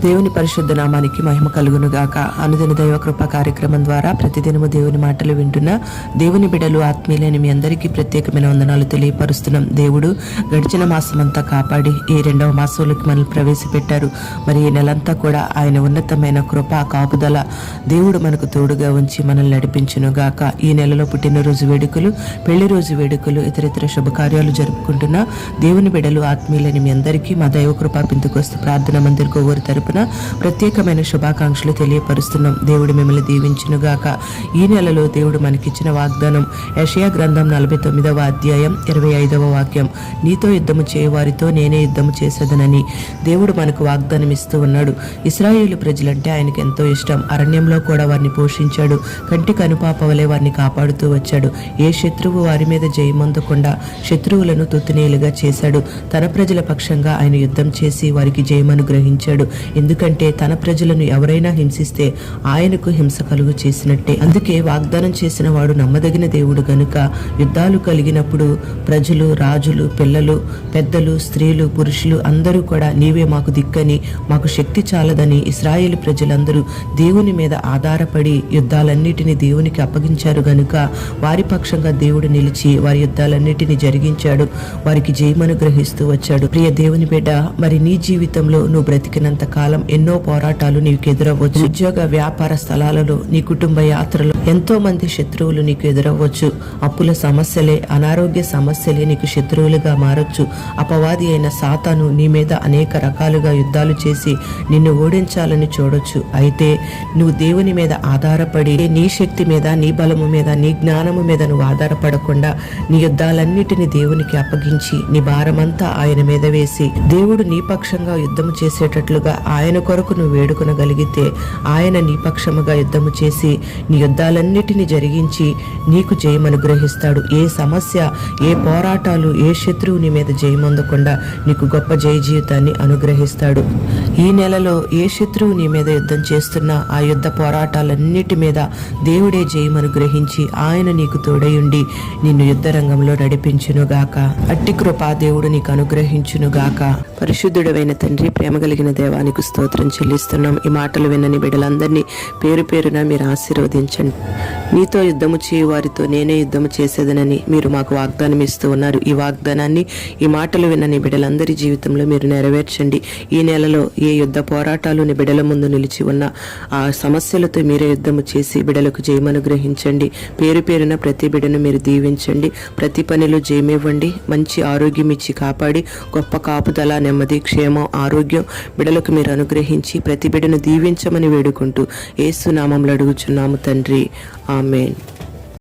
దేవుని పరిశుద్ధ నామానికి మహిమ కలుగును గాక. అనుదిన దైవ కృప కార్యక్రమం ద్వారా ప్రతిదినము దేవుని మాటలు వింటున్న దేవుని బిడ్డలు ఆత్మీయులైన మీ అందరికీ ప్రత్యేకమైన వందనాలు తెలియపరుస్తున్నాం. దేవుడు గడిచిన మాసం అంతా కాపాడి ఈ 2వ మాసంలోకి మనల్ని ప్రవేశపెట్టారు. మరి ఈ నెలంతా కూడా ఆయన ఉన్నతమైన కృప కాపుదల దేవుడు మనకు తోడుగా ఉంచి మనల్ని నడిపించును గాక. ఈ నెలలో పుట్టినరోజు వేడుకలు, పెళ్లి రోజు వేడుకలు, ఇతరితర శుభకార్యాలు జరుపుకుంటున్న దేవుని బిడ్డలు ఆత్మీయులైన మీ అందరికీ మా దైవ కృప పింతుకొస్తు ప్రార్థన మందిర్ కోవూరు తరపున ప్రత్యేకమైన శుభాకాంక్షలు తెలియపరుస్తున్నాం. దేవుడు మిమ్మల్ని దీవించునుగాక. ఈ నెలలో దేవుడు మనకిచ్చిన వాగ్దానం యెషయా గ్రంథం 49వ అధ్యాయం 25వ వాక్యం. నీతో యుద్ధము చేయవారితో నేనే యుద్ధము చేసేదనని దేవుడు మనకు వాగ్దానం ఇస్తూ ఉన్నాడు. ఇశ్రాయేలు ప్రజలంటే ఆయనకు ఎంతో ఇష్టం. అరణ్యంలో కూడా వారిని పోషించాడు. కంటి కనుపాప వలె వారిని కాపాడుతూ వచ్చాడు. ఏ శత్రువు వారి మీద జయమొందకుండా శత్రువులను తుత్తునేలుగా చేశాడు. తన ప్రజల పక్షంగా ఆయన యుద్ధం చేసి వారికి జయమనుగ్రహించాడు. ఎందుకంటే తన ప్రజలను ఎవరైనా హింసిస్తే ఆయనకు హింస కలుగు చేసినట్టే. అందుకే వాగ్దానం చేసిన వాడు నమ్మదగిన దేవుడు గనుక యుద్ధాలు కలిగినప్పుడు ప్రజలు, రాజులు, పిల్లలు, పెద్దలు, స్త్రీలు, పురుషులు అందరూ కూడా నీవే మాకు దిక్కని, మాకు శక్తి చాలదని ఇశ్రాయేలు ప్రజలందరూ దేవుని మీద ఆధారపడి యుద్ధాలన్నిటినీ దేవునికి అప్పగించారు గనుక వారి పక్షంగా దేవుడు నిలిచి వారి యుద్ధాలన్నిటినీ జరిగించాడు. వారికి జయమనుగ్రహిస్తూ వచ్చాడు. ప్రియ దేవుని బిడ్డ, మరి నీ జీవితంలో నువ్వు బ్రతికినంత కాలం ఎన్నో పోరాటాలు నీకు ఎదురవ్వచ్చు. ఉద్యోగ వ్యాపార స్థలాలలో, నీ కుటుంబ యాత్రలో ఎంతో మంది శత్రువులు నీకు ఎదురవ్వచ్చు. అప్పుల సమస్యలే, అనారోగ్య సమస్యలే నీకు శత్రువులుగా మారొచ్చు. అపవాది అయిన సాతాను నీ మీద అనేక రకాలుగా యుద్ధాలు చేసి నిన్ను ఓడించాలని చూడొచ్చు. అయితే నువ్వు దేవుని మీద ఆధారపడి నీ శక్తి మీద, నీ బలము మీద, నీ జ్ఞానము మీద నువ్వు ఆధారపడకుండా నీ యుద్ధాలన్నిటిని దేవునికి అప్పగించి నీ భారమంతా ఆయన మీద వేసి దేవుడు నీ పక్షంగా యుద్ధము చేసేటట్లుగా ఆయన కొరకు నువ్వు వేడుకొనగలిగితే ఆయన నీ పక్షముగా యుద్ధము చేసి నీ యుద్ధాలన్నిటిని జరిగించి నీకు జయమనుగ్రహిస్తాడు. ఏ సమస్య, ఏ పోరాటాలు, ఏ శత్రువు నీ మీద జయమొందకుండా నీకు గొప్ప జయ జీవితాన్ని అనుగ్రహిస్తాడు. ఈ నెలలో ఏ శత్రువు నీ మీద యుద్ధం చేస్తున్నా ఆ యుద్ధ పోరాటాలన్నిటి మీద దేవుడే జయమనుగ్రహించి ఆయన నీకు తోడయుండి నిన్ను యుద్ధ రంగంలో నడిపించునుగాక. అట్టి కృప దేవుడు నీకు అనుగ్రహించునుగాక. పరిశుద్ధుడైన తండ్రి, ప్రేమ కలిగిన దేవానికి స్తోత్రం చెల్లిస్తున్నాం. ఈ మాటలు వినని బిడ్డలందరినీ పేరు పేరున మీరు ఆశీర్వదించండి. నీతో యుద్ధము చేయు వారితో నేనే యుద్ధము చేసేదనని మీరు మాకు వాగ్దానం ఇస్తూ ఉన్నారు. ఈ వాగ్దానాన్ని, ఈ మాటలు వినని బిడ్డలందరి జీవితంలో మీరు నెరవేర్చండి. ఈ నెలలో ఏ యుద్ధ పోరాటాలు నీ బిడ్డల ముందు నిలిచి ఉన్న ఆ సమస్యలతో మీరే యుద్ధము చేసి బిడ్డలకు జయమనుగ్రహించండి. పేరు పేరున ప్రతి బిడ్డను మీరు దీవించండి. ప్రతి పనిలో జయమివ్వండి. మంచి ఆరోగ్యం ఇచ్చి కాపాడి గొప్ప కాపుదల, నెమ్మది, క్షేమం, ఆరోగ్యం బిడ్డలకు మీరు అనుగ్రహించి ప్రతి బిడ్డను దీవించమని వేడుకుంటూ యేసు నామములో అడుగుచున్నాము తండ్రి. ఆమేన్.